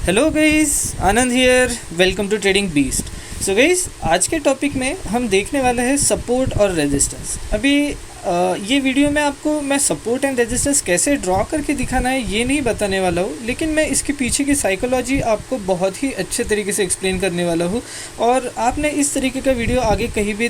Hello guys, Anand here. Welcome to Trading Beast. So guys, आज के topic में हम देखने वाले हैं सपोर्ट और रेजिस्टेंस। अभी ये वीडियो में आपको मैं सपोर्ट एंड रेजिस्टेंस कैसे ड्रॉ करके दिखाना है ये नहीं बताने वाला हूँ, लेकिन मैं इसके पीछे की साइकोलॉजी आपको बहुत ही अच्छे तरीके से एक्सप्लेन करने वाला हूँ। और आपने इस तरीके का वीडियो आगे कहीं भी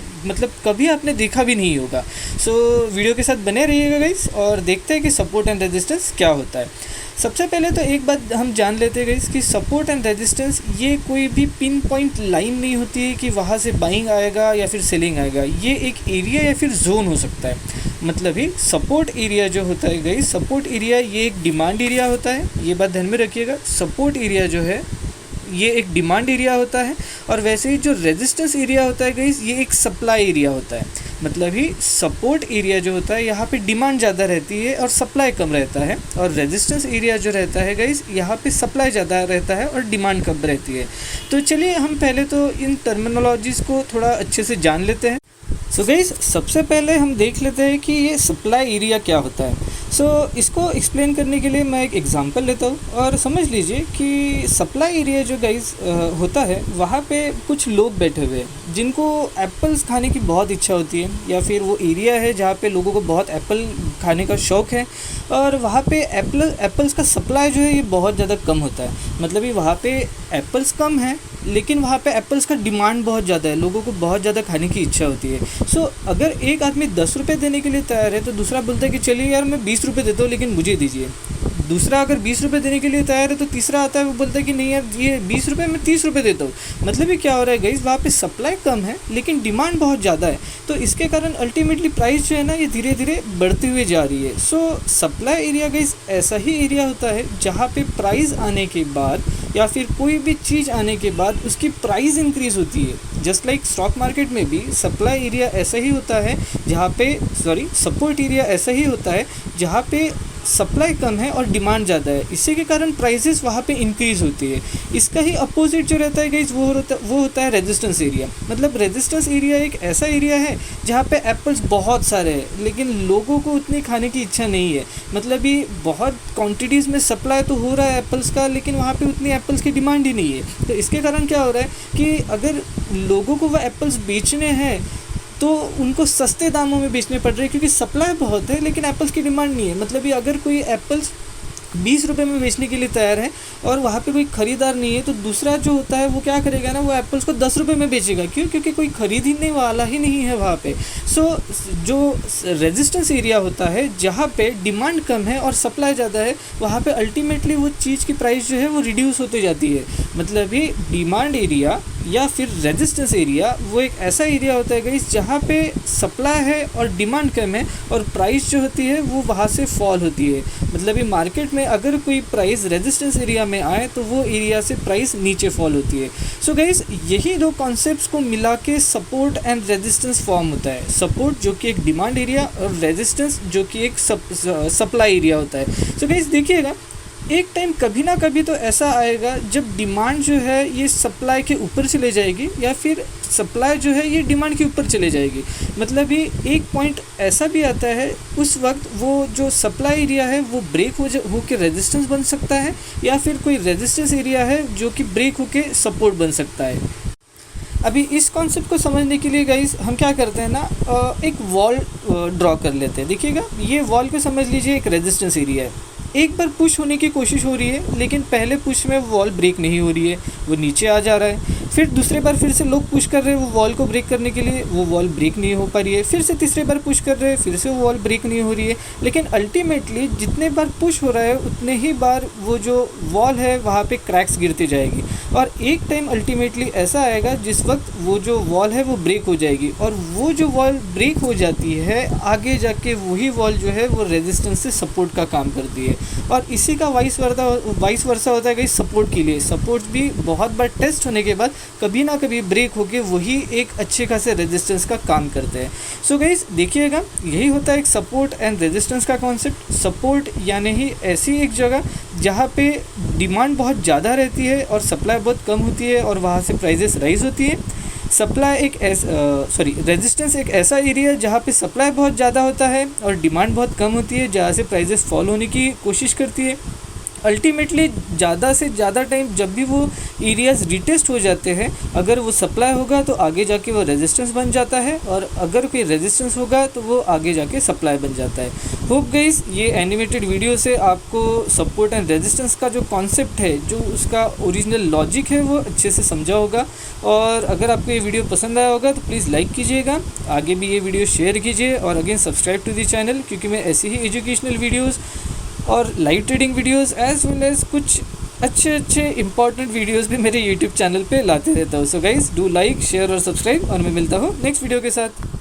कभी आपने देखा भी नहीं होगा। सो वीडियो के साथ बने रहिएगा गाइस, और देखते हैं कि सपोर्ट एंड रेजिस्टेंस क्या होता है। सबसे पहले तो एक बात हम जान लेते हैं गाइस कि सपोर्ट एंड रेजिस्टेंस ये कोई भी पिन पॉइंट लाइन नहीं होती है कि वहाँ से बाइंग आएगा या फिर सेलिंग आएगा। ये एक एरिया या फिर जोन हो सकता है। मतलब ही सपोर्ट एरिया जो होता है गाइस, सपोर्ट एरिया ये एक डिमांड एरिया होता है। ये बात ध्यान में रखिएगा, सपोर्ट एरिया जो है ये एक डिमांड एरिया होता है। और वैसे ही जो रेजिस्टेंस एरिया होता है गाइस, ये एक सप्लाई एरिया होता है। मतलब ही सपोर्ट एरिया जो होता है यहाँ पे डिमांड ज़्यादा रहती है और सप्लाई कम रहता है, और रेजिस्टेंस एरिया जो रहता है गाइस, यहाँ पे सप्लाई ज़्यादा रहता है और डिमांड कम रहती है। तो चलिए हम पहले तो इन टर्मिनोलॉजीज़ को थोड़ा अच्छे से जान लेते हैं। सो गाइस, सबसे पहले हम देख लेते हैं कि ये सप्लाई एरिया क्या होता है। इसको एक्सप्लेन करने के लिए मैं एक एग्जांपल लेता हूँ और समझ लीजिए कि सप्लाई एरिया जो गाइस होता है, वहाँ पे कुछ लोग बैठे हुए हैं जिनको एप्पल्स खाने की बहुत इच्छा होती है, या फिर वो एरिया है जहाँ पे लोगों को बहुत एप्पल खाने का शौक़ है। और वहाँ पे एप्पल्स का सप्लाई जो है ये बहुत ज़्यादा कम होता है। मतलब ये वहाँ पे एप्पल्स कम है, लेकिन वहाँ पे एप्पल्स का डिमांड बहुत ज़्यादा है, लोगों को बहुत ज़्यादा खाने की इच्छा होती है। अगर एक आदमी 10 रुपये देने के लिए तैयार है तो दूसरा बोलता है कि चलिए यार मैं 20 रुपये देता हूँ, लेकिन मुझे दीजिए। दूसरा अगर 20 रुपये देने के लिए तैयार है तो तीसरा आता है, वो बोलता है कि नहीं यार ये 20 रुपये में 30 रुपये देता हूँ। मतलब ये क्या हो रहा है गाइस, वहाँ पे सप्लाई कम है लेकिन डिमांड बहुत ज़्यादा है। तो इसके कारण अल्टीमेटली प्राइस जो है ना, ये धीरे धीरे बढ़ती हुई जा रही है। सप्लाई एरिया गाइस ऐसा ही एरिया होता है जहाँ पे प्राइस आने के बाद या फिर कोई भी चीज़ आने के बाद उसकी प्राइस इंक्रीज़ होती है। जस्ट लाइक स्टॉक मार्केट में भी सप्लाई एरिया ऐसा ही होता है सपोर्ट एरिया ऐसा ही होता है जहाँ पे सप्लाई कम है और डिमांड ज़्यादा है। इसी के कारण प्राइसेस वहाँ पे इंक्रीज़ होती है। इसका ही अपोजिट जो रहता है गाइस, वो होता है रेजिस्टेंस एरिया। मतलब रेजिस्टेंस एरिया एक ऐसा एरिया है जहाँ पे एप्पल्स बहुत सारे हैं लेकिन लोगों को उतनी खाने की इच्छा नहीं है। मतलब ये बहुत क्वांटिटीज़ में सप्लाई तो हो रहा है एप्पल्स का, लेकिन वहाँ पे उतनी एप्पल्स की डिमांड ही नहीं है। तो इसके कारण क्या हो रहा है कि अगर लोगों को वह एप्पल्स बेचने हैं तो उनको सस्ते दामों में बेचने पड़ रहे हैं, क्योंकि सप्लाई बहुत है लेकिन एप्पल्स की डिमांड नहीं है। मतलब ये अगर कोई एप्पल्स 20 रुपये में बेचने के लिए तैयार है और वहाँ पे कोई ख़रीदार नहीं है, तो दूसरा जो होता है वो क्या करेगा ना, वो एप्पल्स को 10 रुपये में बेचेगा। क्यों? क्योंकि कोई ख़रीदने वाला ही नहीं है वहाँ पे। जो रेजिस्टेंस एरिया होता है जहाँ पे डिमांड कम है और सप्लाई ज़्यादा है, वहाँ पे अल्टीमेटली वो चीज़ की प्राइस जो है वो रिड्यूस होती जाती है। मतलब ये डिमांड एरिया या फिर रेजिस्टेंस एरिया वो एक ऐसा एरिया होता है गाइस जहाँ पे सप्लाई है और डिमांड कम है, और प्राइस जो होती है वो वहाँ से फॉल होती है। मतलब ये मार्केट में अगर कोई प्राइस रेजिस्टेंस एरिया में आए तो वो एरिया से प्राइस नीचे फॉल होती है। सो गाइस, यही दो कॉन्सेप्ट्स को मिला के सपोर्ट एंड रेजिस्टेंस फॉर्म होता है। सपोर्ट जो कि एक डिमांड एरिया और रेजिस्टेंस जो कि एक सप्लाई एरिया होता है। सो गाइस देखिएगा, एक टाइम कभी ना कभी तो ऐसा आएगा जब डिमांड जो है ये सप्लाई के ऊपर चले जाएगी, या फिर सप्लाई जो है ये डिमांड के ऊपर चले जाएगी। मतलब ये एक पॉइंट ऐसा भी आता है, उस वक्त वो जो सप्लाई एरिया है वो ब्रेक हो के रेजिस्टेंस बन सकता है, या फिर कोई रेजिस्टेंस एरिया है जो कि ब्रेक हो के सपोर्ट बन सकता है। अभी इस कॉन्सेप्ट को समझने के लिए गाइस हम क्या करते हैं ना, एक वॉल ड्रॉ कर लेते हैं। देखिएगा, ये वॉल को समझ लीजिए एक रेजिस्टेंस एरिया है। एक बार पुश होने की कोशिश हो रही है, लेकिन पहले पुश में वॉल ब्रेक नहीं हो रही है, वो नीचे आ जा रहा है। फिर दूसरे बार फिर से लोग पुश कर रहे हैं वो वॉल को ब्रेक करने के लिए, वो वॉल ब्रेक नहीं हो पा रही है। फिर से तीसरे बार पुश कर रहे हैं, फिर से वो वॉल ब्रेक नहीं हो रही है। लेकिन अल्टीमेटली जितने बार पुश हो रहा है उतने ही बार वो जो वॉल है वहाँ पे क्रैक्स गिरती जाएगी, और एक टाइम अल्टीमेटली ऐसा आएगा जिस वक्त वो जो वॉल है वो ब्रेक हो जाएगी। और वो जो वॉल ब्रेक हो जाती है, आगे जाके वही वॉल जो है वो रेजिस्टेंस से सपोर्ट का काम करती है। और इसी का वाइस वर्सा होता है कि सपोर्ट के लिए, सपोर्ट भी बहुत बार टेस्ट होने के बाद कभी ना कभी ब्रेक होके वही एक अच्छे खासे रेजिस्टेंस का काम करते हैं। सो गाइस देखिएगा, यही होता है एक सपोर्ट एंड रेजिस्टेंस का कॉन्सेप्ट। सपोर्ट यानी ही ऐसी एक जगह जहाँ पे डिमांड बहुत ज़्यादा रहती है और सप्लाई बहुत कम होती है, और वहाँ से प्राइजेस राइज होती है। रेजिस्टेंस एक ऐसा एरिया जहाँ पे सप्लाई बहुत ज़्यादा होता है और डिमांड बहुत कम होती है, जहाँ से प्राइजेस फॉल होने की कोशिश करती है। अल्टीमेटली ज़्यादा से ज़्यादा टाइम जब भी वो एरियाज़ रिटेस्ट हो जाते हैं, अगर वो सप्लाई होगा तो आगे जाके वो रेजिस्टेंस बन जाता है, और अगर कोई रेजिस्टेंस होगा तो वो आगे जाके सप्लाई बन जाता है। होप गाइस ये एनिमेटेड वीडियो से आपको सपोर्ट एंड रेजिस्टेंस का जो कॉन्सेप्ट है, जो उसका ओरिजिनल लॉजिक है, वो अच्छे से समझा होगा। और अगर आपको ये वीडियो पसंद आया होगा तो प्लीज़ लाइक कीजिएगा, आगे भी ये वीडियो शेयर कीजिए, और again subscribe to the channel, क्योंकि मैं ऐसे ही एजुकेशनल वीडियोज़ और live trading videos as well as कुछ अच्छे इंपॉर्टेंट वीडियोस भी मेरे यूट्यूब चैनल पे लाते रहता हूँ। So guys do like, share और सब्सक्राइब, और मैं मिलता हूँ नेक्स्ट वीडियो के साथ।